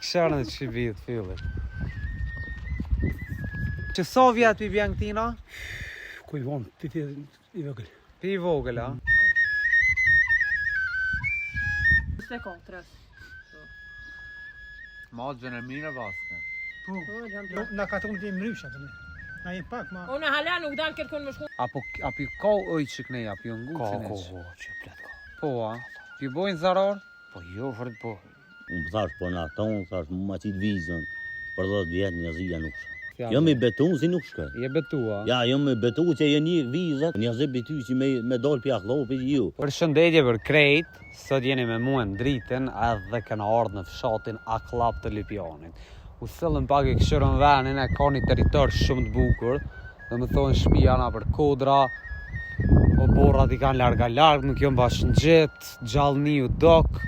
kësharën e që vitë fillit. Që sa vjetë pi bjen këtina? Ku i vonë, pi i vogël. Pi i vogël, a? Ste ka, tres. Ma gjën e mire vaske. Na ka të unë të mrysha të ne. Na jem pak ma... Unë hala nuk dalë këtë kënë më shku. Apo ka oj që kënej, apo jo ngucin e që? që plet ka. Po, a? Pi bojnë zarar? Po jo, fërët po. Unë thash, po në aton, thash, ma qitë vizën, për 10 vjetë njëzija nuk shka. Jo me betu si nuk shka. Je betua? Ja, jo me betu që je një vizët, njëzë betu që me dollë pja klopi ju. Për shëndetje për krejt, sot jeni me mua në dritën edhe këna ardhë në fshatin Aklap të Lipjanit. U thëllën pak e këshërën venin, e ka një teritor shumë të bukur, dhe më thonë shpijana për kodra, o borrat i kanë larga, nuk jom bashkë në gjithë, gjallëni u dok,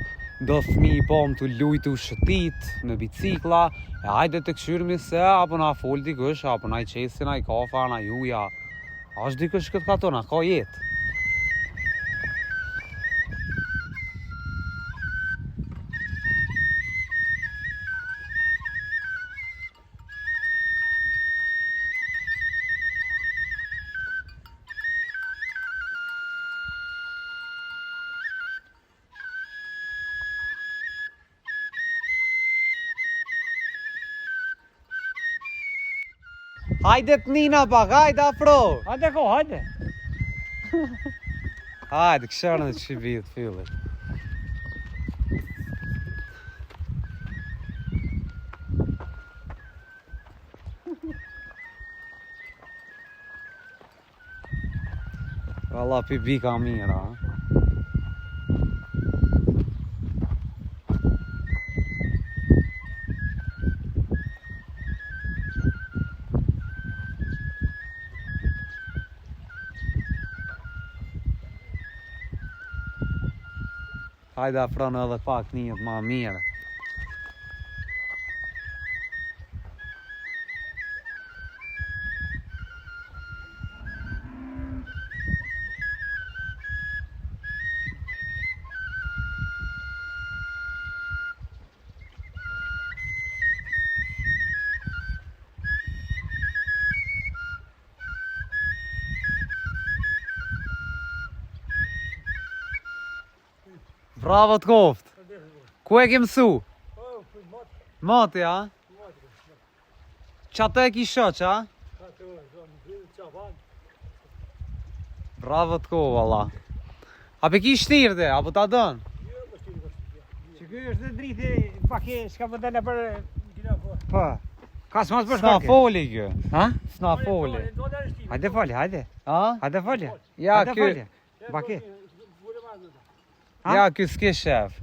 do fëmi i pom të lujtu shëtit në bicikla, e hajde të këshyrmi se apo na fol dikush, apo na i qesin, na i kafa, na juja, ashtë dikush këtë katona, ka jetë. Hajde të nina pak, hajde afro! Hajde ko, hajde. Hajde, kësharën e që vitë fillit. Valla pipi ka mira, ha? Hajde afronë edhe pak njët ma mire. Bravo të koftë! Ku e ke mësu? Mati, a? Qa të e ki shoq, a? Bravo të koftë, valla. A pe ki shtirë dhe, apo ta dënë? Që kjo është dhe dritë, pak e shka më dele për... Po. Ka s'mas për S'na shkake. foli kjo. Ha? S'na foli. Hajde fali, hajde. A? Hajde fali. Ja, Hajde kjo... fali. Baki. Ha? Ja, kjo s'ke shef.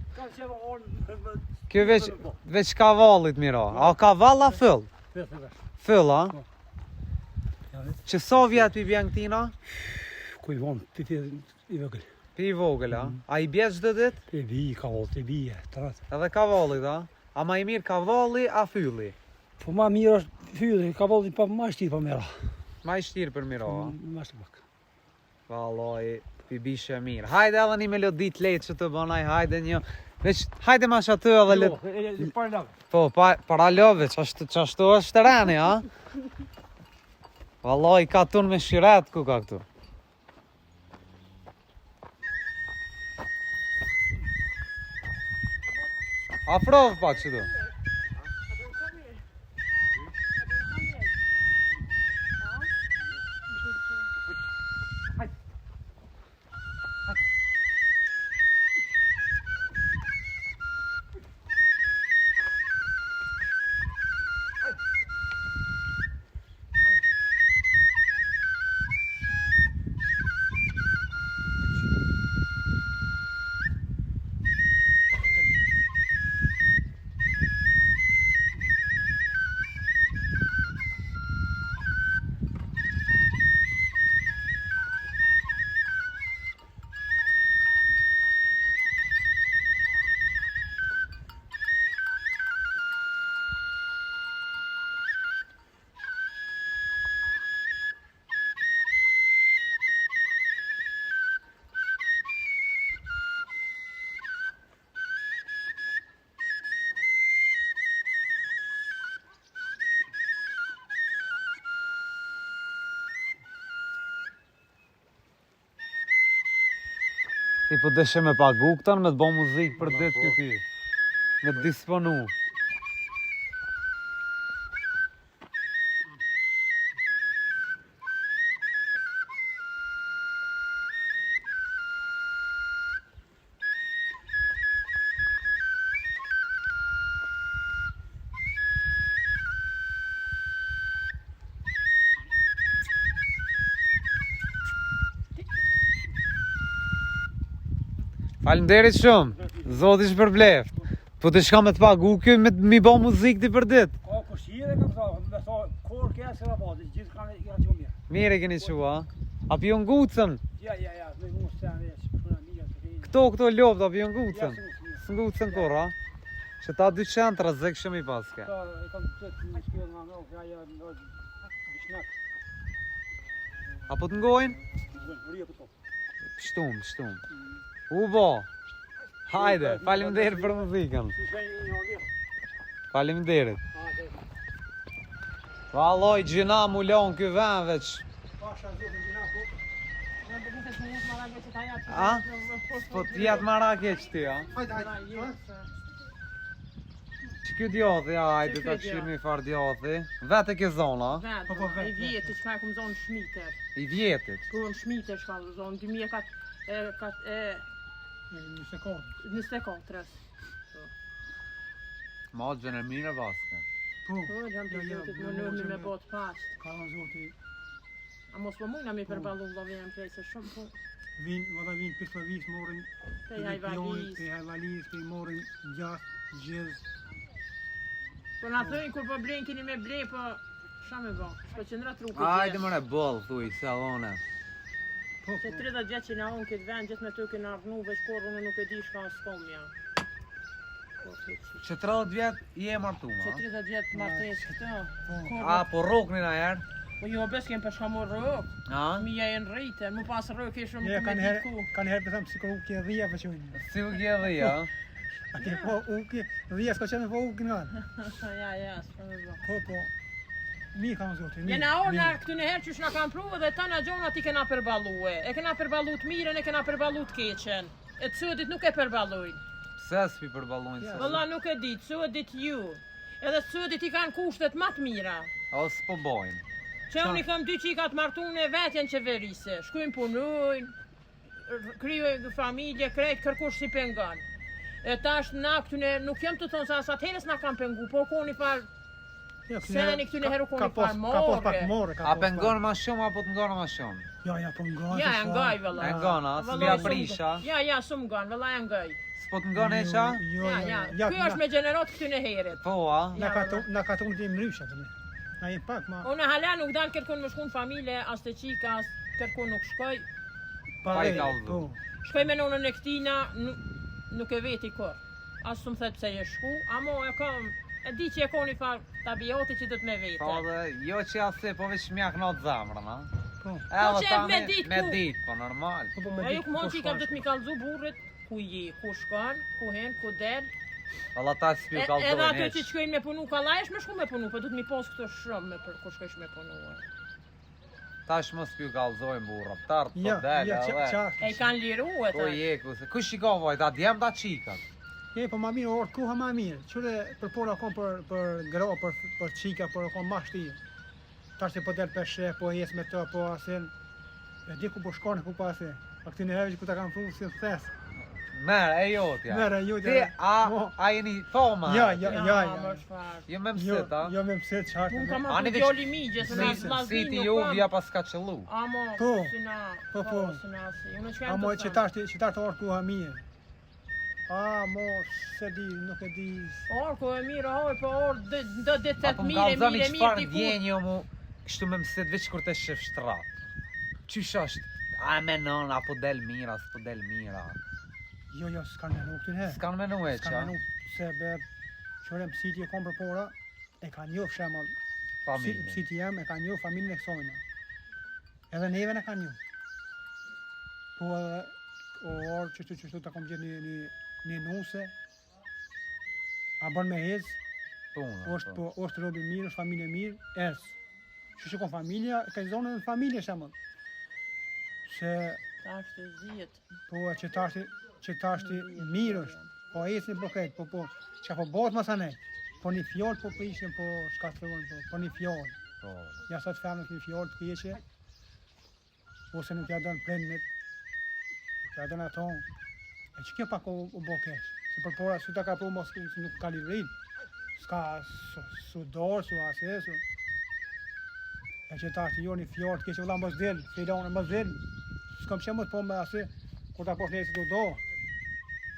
Kjo veç kavallit mira. A kavall a fyll? Fyll, a? Që sa vjetë pi bjen këtina? Ku i vonë, pi i vogël. Pi i vogël, a? A i bje çdo ditë? Pi vi, kavall, pi vi, trat. Edhe kavallit, a? A ma i mirë kavalli a fylli? Po ma mirë është fylli, kavalli pa ma shtirë pa mera. Ma i shtirë për mira, a? Ma shtirë pak. Vallaj, pi bishe mirë. Hajde edhe një melodi të lejtë që të bënaj, hajde një... Veç, hajde ma shatë edhe le... Para lave. Po, para love, qashtu është të reni, a? Vallaj, ka tunë me shiret, ku ka këtu? Afrovë pak që du. Ti po deshe me pagu këtan me të bo muzikë për ditë këti. Me të disponu. Faleminderit shumë, zoti shpërbleft. Po të shka me të pagu kjo me mi bo muzikë ti për ditë. Ka kushire ka thënë, me tha kur ke se la bodi, gjithë kanë janë shumë mirë. Mire keni qua. A pion ngucën? Ja, me mos të janë shpuna mirë të keni. Këto lopët a pion ngucën? Ja, S'ngucën kora. Që ta 200 razek shumë i paske. ka e kam të në shkëllë nga në ja në bishnak. Apo të ngojnë? Rria po. Pështum. U bo. Hajde, faleminderit për muzikën. Si shkoj në orë. Faleminderit. Valloj gjina mu lon ky vend veç. Pasha zotin gjinaku. A? Po t'jet marake që ti, a? Hajde. Që kjo djathi, hajde ta këshirë mi farë djathi. Vete ke zona? I vjetë që ka e këmë zonë shmiter. I vjetit. Këmë shmiter që ka zonë 2024. Ma gjene mire baske. Po, jam të vjetit më nëmi me botë pashtë. Ka zoti. A mos po mujna mi përballu vlovjen prej se shumë po. Vin pislavis morin. Pej hajvaliz. Pej hajvaliz, pej morin gjatë, gjez. Po na thëjnë kur po blejnë kini me blej, po qa me bo? Shko qëndra trupi Hajde mëre boll, thuj, salone. Se 30 vjetë që na unë këtë vend, gjithë me të kënë arnu, veç kur unë nuk e di shka s'komja. Që 30 vjet i e martu Që ma? 30 vjetë martes këtë. A, po roknin a herë? Po jo, bes kem përshka mu rëk. A? Mija e në rritë, mu pas rëk e shumë Ja, ku me kanë diku. herë për thëmë si ko uki e dhia për qojnë. Si u gje dhe ja? Ati po uki, dhia s'ko qenë po uki nga. Ja, s'ka me bo. Po. Mi kam zoti. Jena orë këtu në herë që shna kam pru dhe ta në gjona ti kena përbalue. E kena përbalu të miren, e kena përbalu të keqen. E të sëdit nuk e përballojnë. Pse s'pi përballojnë se? Vëlla nuk e di, të sëdit ju. Edhe të sëdit i kanë kushtet ma të mira. O s'po bojnë. Që unë i kam dy qika të martune vetjen qeverise. Shkujnë punojnë, kryojnë familje, krejt kërkush si pengon. E tash na këtune nuk jam të thonë sa asat herës na kam pengu, po koni farë Seni këtu në heru koni farë Ka pos pak more. more. A pengon ma shumë apo të ngonë ma shumë? Ja, po ngon. Ja, e ngaj, vëlla. E ngona, s'li aprisha. Ja, shumë ngan, vëlla e ngaj. S'po të ngonë e qa? Ja. Ky është me gjenerot këtu në heret. Po, a? Na ka tonë të mrysha këne. Na jem pak ma. Unë hala nuk dalë kërkon me shku në familje, as të qika, as kërkon nuk shkoj. Pa i kallëzu. Shkoj me nonën e këtina, nuk e veti kër. As të më thëtë pse je shku, amo e kam, e di që e koni farë tabioti që do të me vete. Po dhe, jo që asë po veç mjak në të zamrën, a? Po. Edhe që ta me dit me ku? dit, po normal. E ju këmon që i kam do të mi kallëzu burrit, ku je, ku shkon, ku hen, ku del. Valla ta s'pi u Edhe kallëzojnë ato që heq. shkojnë me punu kallajsh me shku me punu, po du të mi pos këto shumë me për ku shkojsh me punu. Tash mos s'pi u kallëzojnë burra, tartë po Ja, del ja, edhe. qa. E i kanë liru e Po ta. je ku se, ku shikon vojt, a djem da qikat? Po ma mirë, orë kuha ma mirë. Qure për pora kom për gro, për qika, për kom ma shti. Tash që po del për shre, po jes me të, po asin. E di ku po shkone, ku po asin. A këti në herë që ku ta kam pru, si në thes. Merë, e jotja. Mere, ju Ti, a jeni thoma? Ja. Më shfarë. Jo me mësit, a? Jo me mësit qartë. Unë kam Ani atë veç- djoli migje, se na Si vllaznin ti nuk ju kam. vja pas ka qëllu. Amo, Po. si na, Po. si na si. Unë që A mo kam që të thënë. tash të orë kuha mirë. A mo, se di, nuk e di. Orko e mirë, po orë, do detet Apo më mire, kallëzoni mire, qëfar diku. ndjenjo mu, kështu me mësit veç kur të shef shtrat. Qysh është? A me nën, apo del mira, s'po del mira. Jo, s'kan menu këtë në herë. S'kan menu e qa? S'kan menu, se be, qërë mësiti e kom për pora, e ka njoh shemëll. Familje. Mësiti jem e ka njoh familjen e kësojna. Edhe neve në ka njoh. Po edhe, orë qështu të kom gjithë një nuse, a bën me hez, është robi mirë, është familje mirë, es. Që kom familja, ka zonën në familje shemëll. Se Tash të zihet. Po që tashti mirë është. Po ecni po këtë, po çka po bëhet më sanë. Po një fjalë po prishën, po shkatrën, po një fjalë. Po. Ja sa të famën një fjalë të keqe. Ose nuk ja dën prindit. Nuk ja dën ato. E që kjo pak u bo keq. Se përpora sy ta ka pru mos nuk ka livrin. S'ka su dorë, su ase, su. E që tashti jo një fjalë të keqe vëlla mos del, filone mos del. S'kam qenë po me ase, kur ta posh nesër të do.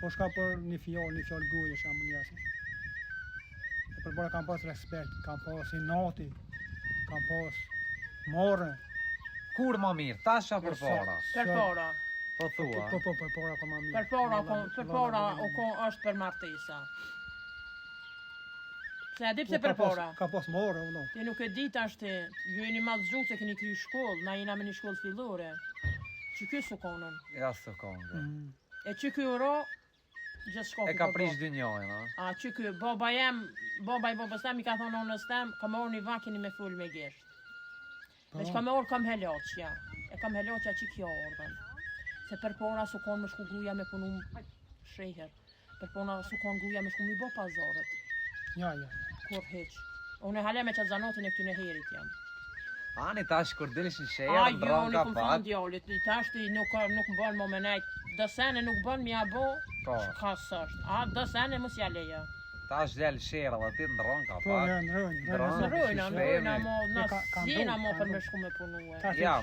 Po shka për një fjalë guje shamë njësë. E përbora kam pas respekt, kam pas inati, kam pas morë. Kur më mirë, tasha përpara. Përpara. Po thua. Po, përpora ka ma mirë. Përpara është për martesa. Se e di pse përpara. Ka pas morë, uno. Ti nuk e di tash ti, ju jeni madhëzhu se keni kry shkollë, na jena me një shkollë fillore. Që ky su konën. Ja së kongë. E që ky uro, gjithë shkopi E ka prish dy njojnë, a? A që ky, baba i babës tem i ka thonë onës tem, ka më orë një vakini me full me gisht. Me që ka më orë kam heloqja. E kam heloqja që kjo orën. Se përpora su konë me shku gruja me punu shreher. Përpora su konë gruja me shku mi bo pazarët. Ja. Kur heq. Unë e hale me qatë zanotin e këtyne herit jam. Ani tash kur dilishin A shejë, jo, ndron unë ka kom pak. thonë djallit, tash ti nuk bën më me nejt. Dësene nuk bën mi abo, Po. ka sështë. A dësene mos ja leja. Tash del shera dhe ti ndron ka Po, pak. ja, ndrojnë. Në mo, në Ka sjena ndu, mo ka për ndu. me shku me punu e. Tash Ja,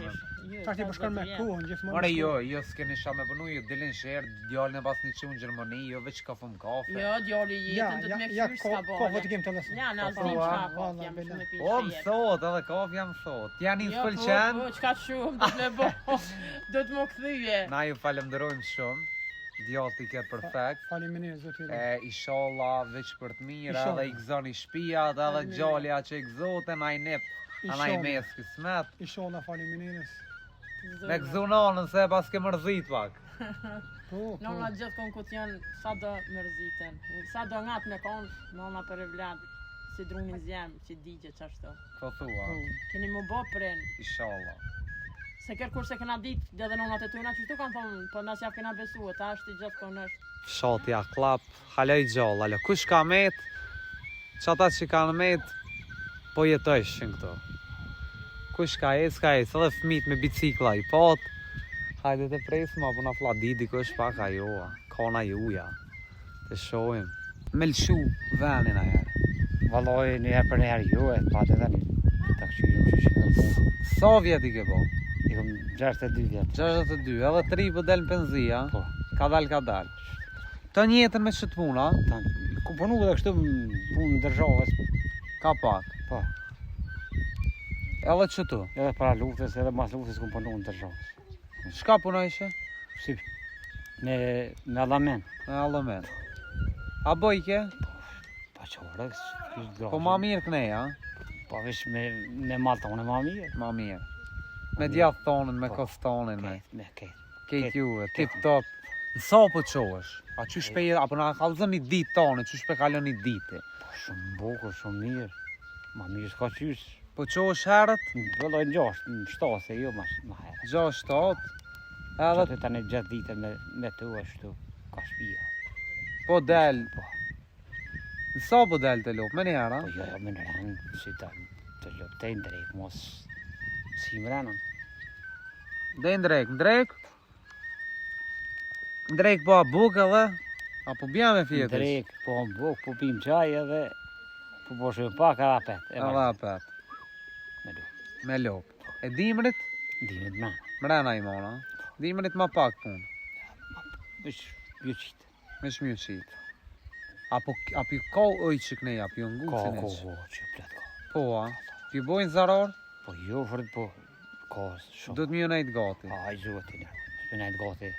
Tash ti po shkon me kuën gjithmonë. More jo s'keni sha me punu, ju dilin sherë, djallin e pas një qunë Gjermani, jo veç ka fëm kafe. Jo, djalli jetën do të me këshyrë s'ka ko bale. të kem të lësë. Ja, në azdim Po, s'ka valla, kaf, jam bela. shumë me O, pinë më shërë. thot, edhe kafe jam thot. Janë Jo, s'pëlqen, po, qka shumë, do të me bo, do të më këthyje. na ju falemderojmë shumë. Djallë ti ke perfekt. Faleminderit zotit. Inshallah veç për të mirë, Inshallah. edhe i gëzoni shtëpiat, edhe Faleminderit. gjallja që i gëzoten, a i nip, ana i mes kismet. Inshallah faleminderit. Me gëzunonën se pas ke mërzit pak. Po. Nona gjithë konë këtë janë sa do mërziten. Sa do ngat me konë, nona për e vlad, si drunin zjemë që digje që ashtu. Po thua, Keni mu bo prin. inshallah. Se kërë kur se kena dit, dhe dhe nonat e tuna që shtu kanë thonë, po nësë jap kena besu, ta është i gjithë konë është. Shotja klap, halaj gjallë, halaj. Kush ka met, që ata që kanë met, po jetojshin këto. Kush ka ec, edhe fëmit me bicikla i pot. Hajde të presim, apo na fla didi kush pak ajo, kona juja. Të shohim. Me lëshu venin ajer. Valloj një herë për një herë jo, e patë edhe një ta këshyrim që shikën punë. Sa vjet i ke bo? I kom 62 vjetë. 62, edhe 3 po del në penzia. Po. Ka dal. Të njetën me qëtë puna, Ku punu dhe kështu punë në dërzhavës, ka pak. po. Edhe qëtu. Edhe para luftës, edhe mas luftës ku punu në dërzhavës. Shka punojshe? Si, me allamen. Me allomen. A bojke? Pa qore, s'kishtë Po ma mirë këneja, Po vesh me maltone ma mirë. ma mirë. Me djathë tonën, me Po. kostonin, me Me ketë. kejt juve, tip top. Në sa po qohesh? A që shpe, apo na kalzën një ditë tonë, që shpe kalon një ditë? Po shumë bukur, shumë mirë. Ma mirë s'ka qysh. Po qohesh herët, Vëlloj në gjashtë, në shtase, jo ma herë. 6-7, edhe Edhe tani gjatë dite me të ashtu, ka shpia. po del. Po. Në sa po del të lopë, me një herë? Po jo, më në rënë, si të loptej në drejk, mos si më rënë. Dhe në drejk po a buk edhe, apo bja me Në fjetës? drejk, po në buk, po pim qaj edhe, po po shumë pak edhe apet. Edhe apet, Me du, me lopë. E dimrit, dimit me. mrena i mona. Dimrit ma pak punë, Vish, ju qitë. me shmju qitë. Apo ka oj që kënej, apo jo ngu Ka, që që plet ka. Po a, pi bojnë zarar, Po jo, fërët, po, ka shumë. do të mjë nejtë gati. Aj, zotin, ja. Shpe nejtë gati.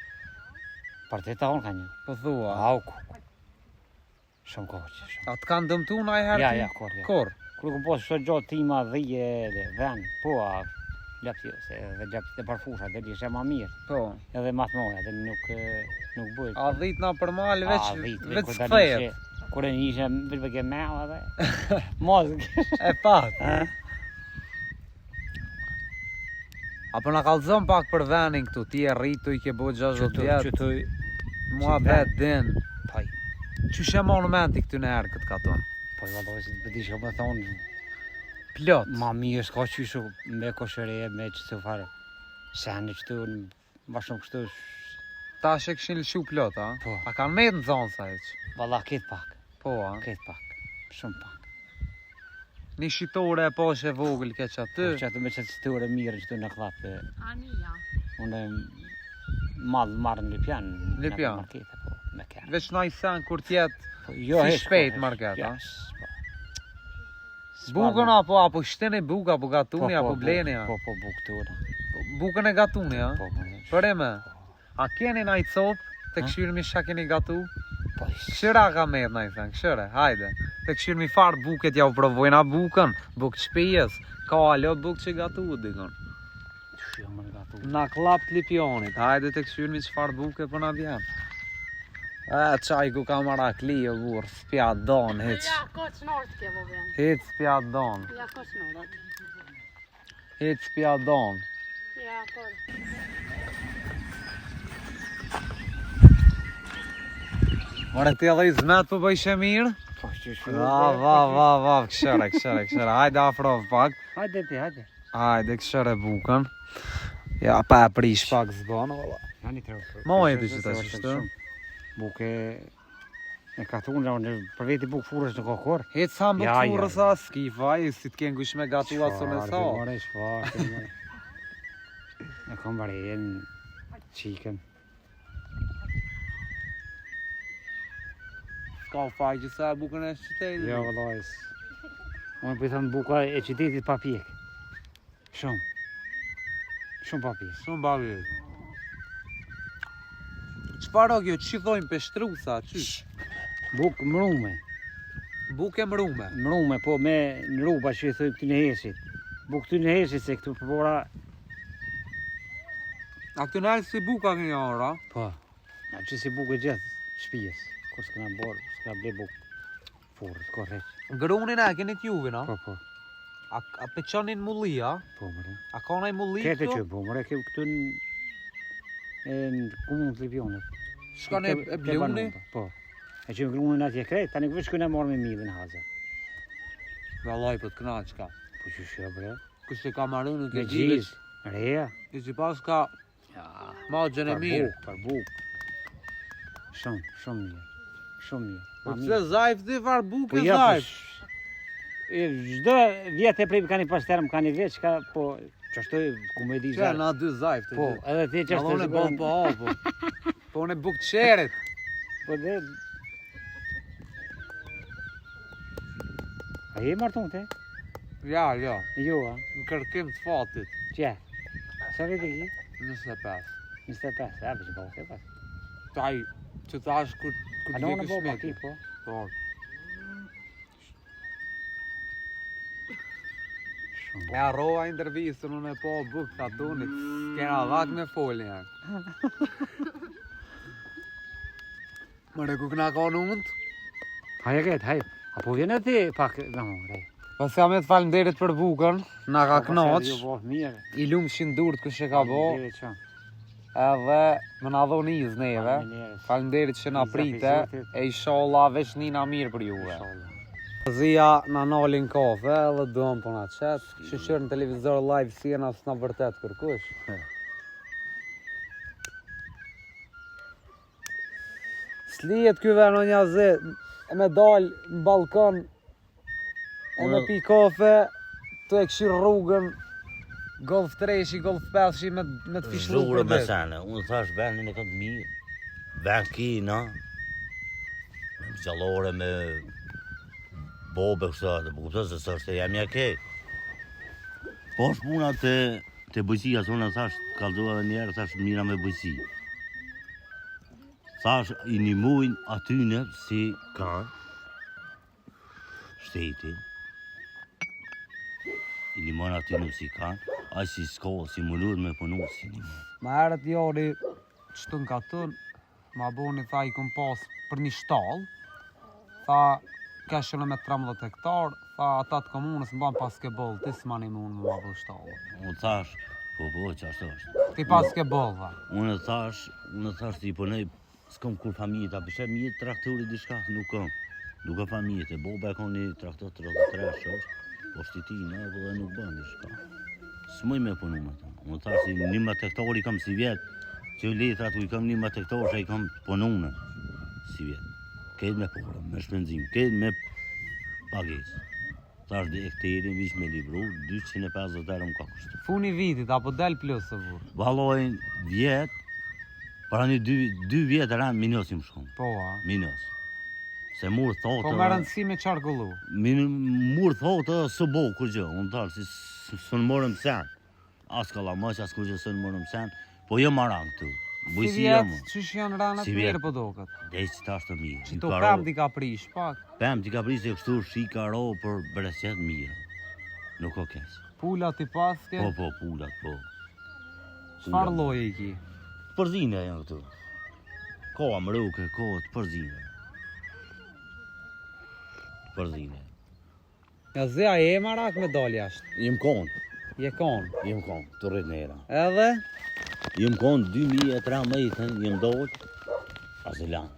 Partita honë ka një. Po thua, Au, ku. Shumë ka që, shumë. a të kanë dëmtu na i herë Ja, ti? ja, kor, ja. Kor? Kërë ku posë shë gjatë tima dhije dhe ven, po a gjapë se dhe gjapë të parfusha, dhe ishe ma mirë, Po. edhe matë moja, dhe nuk bëjt. A dhit na për mal veç kur sthejet. Kur e një ishe veç bëke meo edhe, mos E pat. Apo na kallzon pak për venin këtu, ti e rritu i ke bo 60 vjet. Mua bet din. Paj. Qysh e monumenti këtu në herë këtë katon? Po valla si të di që më thonë Plot. ma mirë s'ka qyshu me koshëre, me që të farë. Sene që të ma shumë kështu. Tash e këshin lëshu plot, a? Po. A kanë met në zonë sa eq? Valla ketë pak, Po, a? ketë pak. Shumë pak. Një shitore e poshe vogël ke që aty. Po që atë me që të ture mirë që të në klapë. Ania. Unë madhë marrë në Lipjan. Lipjan. Në markete, po, me kërë. Veç na i sen kur tjetë Po, jo, si heq, shpejt po, market, a? Yes, po. Bukën apo shteni buk apo gatuni apo bleni, a? Po, buk tune. Bukën e gatuni, a? Po, Për e me? A keni na i copë të këshyrëmi shka keni gatu? po. Këshyra ka met na i sen, këshyre, hajde. Të këshyrëmi farë buket ja u provojna bukën, buk shpijes, ka alo buk që gatu dikon. Jo më gatu. Na klap të Lipionit, hajde të këshyrëmi qëfar buke për na vjen. Qaj ku ka marakli o burë, s'pja don, hiq. Ja, koç nort ke po vjen. Hiq s'pja don, Ja, koç nort. hiq s'pja don. Ja, por. More ti edhe i zmet po bëjshe mirë? Po, që shu. Va, këshere, hajde afrov pak. Hajde ti, hajde. Hajde këshere bukën. Ja, pa e prish pak zbon, valla. Hani të rëpër. Moj e ti që ta shishtë. Buke e ka thunë, unë për veti buk furës në kokor. Hec sa më Ja, të sa s'ki vaj, si t'ken gush me gatu aso me sa. Shfarë. E kom bërën, qikën. S'ka faj që sa bukën e qytetit. Jo, vëllajs. Unë për thënë buka e qytetit pa pjek. Shumë. Shumë pa pjek. Shumë babi. Qëpar o kjo, që thojnë peshtrusa, qysh? Buk mrume. Buk e mrume. Mrume, po me në rruba që i thëjmë këty në heshit. Buk këty në heshit se këtu përbora. A këtu nalë si buka kënjë ora? Po. Ja, që si buk e gjithë shpijes. Kur s'këna borë, s'ka ble buk. Furë, s'ka req. Grunin e keni t'juve, no? Po. A peqonin mulli, a? Po, mëre. A ka naj mulli Kete këtu? që po, mëre, këtu në komunë të Lipionit. Shkon e bluni? Po. E që më grunin atje krejt, tani këvë shkën e marrë me midhin haza. Vallaj për t'knaqka. Po që shë, bre. Kështë ka marrë në Me këtë gjizë, reja. I që pas ka Ja, ma gjën e mirë. Për buk. Shumë mirë. Shumë mirë. Po Ma pse mirë. zajf ti far buk Po e ja, zajf? Çdo vjet e prej ka një pasterm, ka një vjet ka po çashtu ku më di Që na dy zajf të Po, dy. edhe ti çashtu. Allon e bën po hapo. Po unë buk qerit. Po dhe. A je marton te? Ja, ja. Jo, a. Në kërkim të fatit. Çe. Sa vjet e ke? 25. 25, a bëj po, se pas. Taj, që thash kur A të do në vjen bo këshmet. ti po. Po. Shumë. E arrova intervistën unë e po buk të atunit. Kena vak me folin ja. Mëre ku këna ka në mund? Haja ket, haj. Apo vjen ti pak, no, re. Pas jam e të falemderit për bukën, na ka knoq. Jo, po mirë. I lumshin durt kush e ka bo. Faleminderit shumë. Edhe më na dhoni iz neve. Faleminderit. Falemderit që na Iza prite. Fizotit. E inshallah veç nina mirë për juve. Inshallah. Zia na nalin kafe edhe duam po na qet. Shqyr në televizor live si jena s'na vërtet kërkush. Slijet ky veno një zi, e me dal në balkon, e me pi kafe, të e këshir rrugën, golf 3-shi, golf 5-shi me të fishlu Zhurë për me dit. sene, unë thash vendin e kam të mirë. Vend kina, me gjallore, me bobe kështë atë, po kuptoj se s'është e jam ja kej. Po është puna të bujësia, se unë thash, kalzova dhe njerë, thash mira me bujësi. Thash, i nimujnë atyne si ka shteti, i nimojnë atyne si ka, aj si s'ka, si mundur me punu, si nimojnë. Ma herët jori qëtën ka tën, ma boni tha i këm pas për një shtall, tha keshën me 13 hektar, tha ata të komunës më ban paskebol, ti s'ma një mund më ma bë shtallë. Unë thash, Po, qashtu është. Ti pas ke bolla. Unë thash ti punoj, s'kam kur familje ta pishet një traktori diçka, nuk kam. Nuk ka familje, e boba e ka një traktor 33 shosh, po shtitin, po dhe nuk bën diçka. S'moj me punu me ta. Unë thash si 11 hektari kam si vjet, që letrat ku i kam 11 hektari që i kam punune si vjet. Këtë me porë, me shpenzim, këtë me pagesë. Thash dhe hektari, vish me libru, 250 euro më ka kushtu. Funi vitit, apo del plus të vur. Valojnë vjet, para një 2 vjet e ranë minus im shkon. Po, a. Minus. Se mur thotë... Po me rëndësi me qarkullu. Mur thotë së bo kur gjë. Unë tharë si së në morëm sen. As ka la mëq, as kur gjë së në morëm sen. Po jë maran këtu. Si Bujësi vjetë, jëmë. qysh janë ranat Si mirë vjet. po doket. Dhe që ta është të mirë. Që to pëm t'i ka prish, pak. Pëm t'i ka prisë e kështu shika ro për bereqet mirë. Nuk o keq. Pula t'i paske, Po, pullat, po. çfarë lloje i ki? Përzine janë këtu. Koha më rruke, koha të përzine. Përzine. Ja zea e marak me dal jashtë. Jem konë, Je kon. të rrit në era. Edhe, Jem konë 2013 jem dojt, Azelan.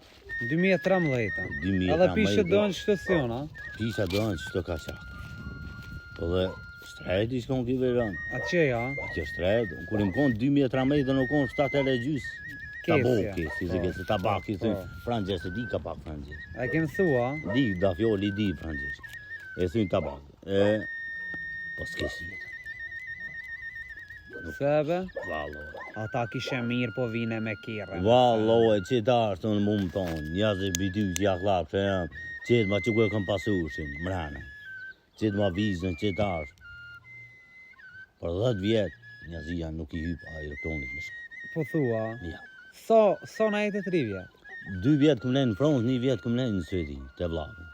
2013. 2013. Edhe pishe dënë shtësion, a? Pisha dojnë që të ka qak. Po dhe shtrejt i shkon ki verën. A qeja? Atje shtrejt, kur jem konë 2013 nuk konë 7 ere gjys. Taboki, si se kësë tabaki, Po. frangjes, e di ka pak frangjes. A e kem thua? Di, da fjoli di frangjes. E thujnë tabak. Po s'kesh jetë. Sebe? Vallo. Ata kishe mirë po vine me kire. Vallo, e që ta është në mumë tonë, njëzë bity që ja klapë që jam, qëtë ma që ku e kam pasushin, mrena, qëtë ma vizën, qëtë ta është. Për 10 vjetë, njëzia nuk i hypë aeroplanit më shkë. Po thua? Ja. So na jetë 3 vjetë? 2 vjetë këm lejnë në Fransë, 1 vjetë këm lejnë në Suedi, te vlavi.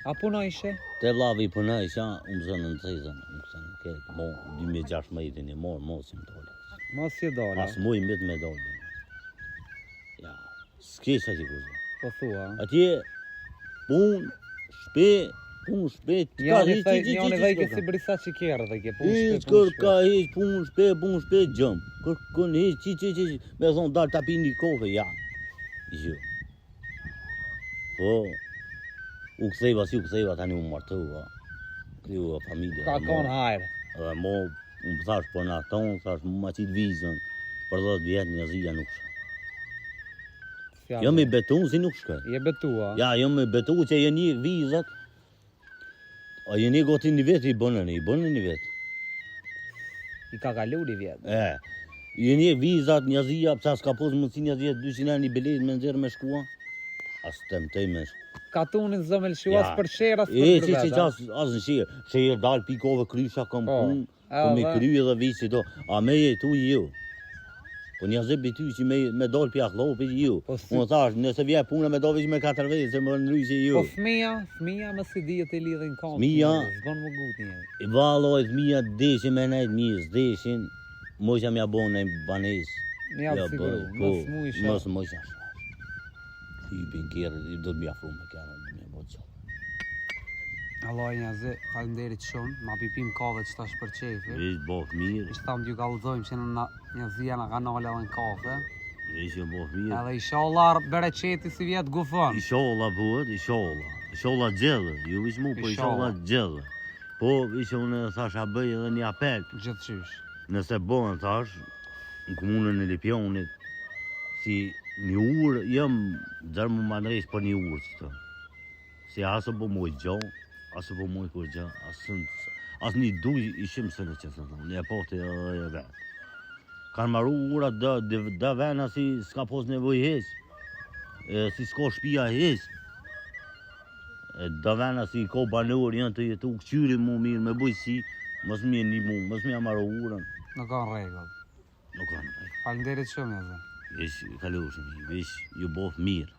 A punojshe? Te vlavi punaj, qa, umë zënë në cezën, umë zënë në ketë, mo, 2016 e morë, mos që më dole. Mos je dola. As muj mbet me dole. Ja, s'kesh ati kuzë. Po thua? Atje, pun, shpe, Njani dhe i ke si brisa që kjerë dhe ke pun Hiq, shpe, kër ka hiq, pun, shpe, gjëm. Kër hiq, qi, me thonë dalë ta pi një kofe, ja. Jo. Po, u ktheva tani u martua. Kriju familje. Ka kon hajrë. Dhe mo, unë thash për në tonë, thash mu ma qitë vizën, për 10 vjetë njëzija nuk shka. Jam i betu si nuk shka. Je betua? Ja, jam i betu që jeni vizat, a jeni goti një vetë i bënën një vetë. I ka kalu një vjetë. Jeni vizat njëzija, pësa s'ka posë mundësi njëzija 200 një bilet me nëzirë me shkua, as të temtej me shkua. Ka tunin zëmel shuas për shera së E, për që as në shirë, shirë dalë pikove krysha kam punë, po me kry edhe visi to, a me jetu ju. Po njëzë bitu që me dalë pja klopi ju. Unë thash, nëse vje puna me dalë me 4 vejtë, se më nërysi ju. Po fmija më si dhjet e lidhin kam. Fmija, zgon më gut një. I valoj fmija deshin me nejtë njës, deshin, moj që mja bon në banes. Mja siguru, mos mu isha. Mos mu isha. Hypin kjerë, i do të mja fru me kjerë, me bo të qatë. Allah njazi, falenderit shumë, ma pipim kave që tash për qefi. Ishtë bok mirë. Ishtë tam t'ju kallëzojmë që në njazia në kanale edhe në kafe. Ishtë bok mirë. Edhe inshallah bereqeti si vjetë gufon. Inshallah buhet, inshallah. Inshallah gjellë, ju vish mu, po inshallah gjellë. Po, ishë unë thash a bëj edhe një apel. Gjithçysh. Nëse bëhen thash, në komunën e Lipjonit, si një urë, jam dërë më manrejsh për një urë që të. Si asë po moj gjo, asë po moj kur gjo, asë një duj ishim së në që të thonë, një apote edhe vetë. Kanë maru ura dë vena si s'ka pos nevoj heq, si s'ko shpia heq. Dë vena si ko banor janë të jetu këqyri mu mirë me bujësi, mos më një mu, mos më maru urën. Nuk kanë rregull. Nuk kanë rregull. Falenderit shumë njazi. Vish, kalushim, vish, ju bof mirë.